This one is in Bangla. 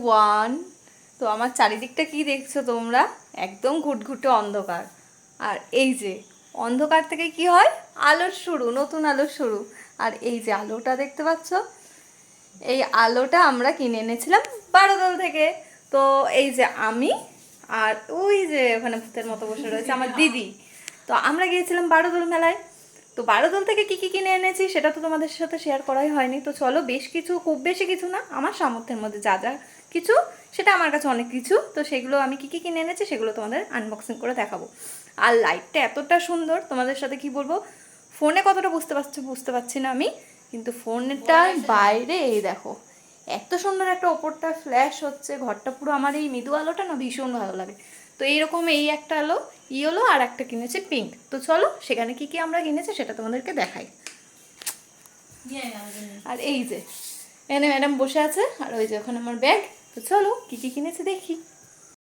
ওয়ান। তো আমার চারিদিকটা কি দেখছো তোমরা? একদম ঘুটঘুটে অন্ধকার। আর এই যে অন্ধকার থেকে কি হয়, আলোর শুরু, নতুন আলোর শুরু। আর এই যে আলোটা দেখতে পাচ্ছ, এই আলোটা আমরা কিনে এনেছিলাম বারোদল থেকে। তো এই যে আমি আর ওই যে ওখানে ভূতের মতো বসে রয়েছে আমার দিদি, তো আমরা গিয়েছিলাম বারোদল মেলায়। তো বারোদল থেকে কি কি কিনে এনেছি সেটা তো তোমাদের সাথে শেয়ার করাই হয়নি। তো চলো, বেশ কিছু, খুব বেশি কিছু না, আমার সামর্থ্যের মধ্যে যা যা কিছু, সেটা আমার কাছে অনেক কিছু। তো সেগুলো আমি কি কি কিনে এনেছি সেগুলো তোমাদের আনবক্সিং করে দেখাবো। আর লাইটটা এতটা সুন্দর, তোমাদের সাথে কি বলবো, ফোনে কতটা বুঝতে পারছি না আমি, কিন্তু ফোনটার বাইরে এই দেখো এত সুন্দর একটা ওপরটা ফ্ল্যাশ হচ্ছে, ঘরটা পুরো, আমার এই মৃদু আলোটা না ভীষণ ভালো লাগে। তো এইরকম এই একটা আলো ইয়েলো, আর একটা কিনেছে পিঙ্ক। তো চলো সেখানে কি কি আমরা কিনেছি সেটা তোমাদেরকে দেখাই। আর এই যে এখানে ম্যাডাম বসে আছে, আর ওই যে ওখানে আমার ব্যাগ। তো চলো কি কি কিনেছে দেখি।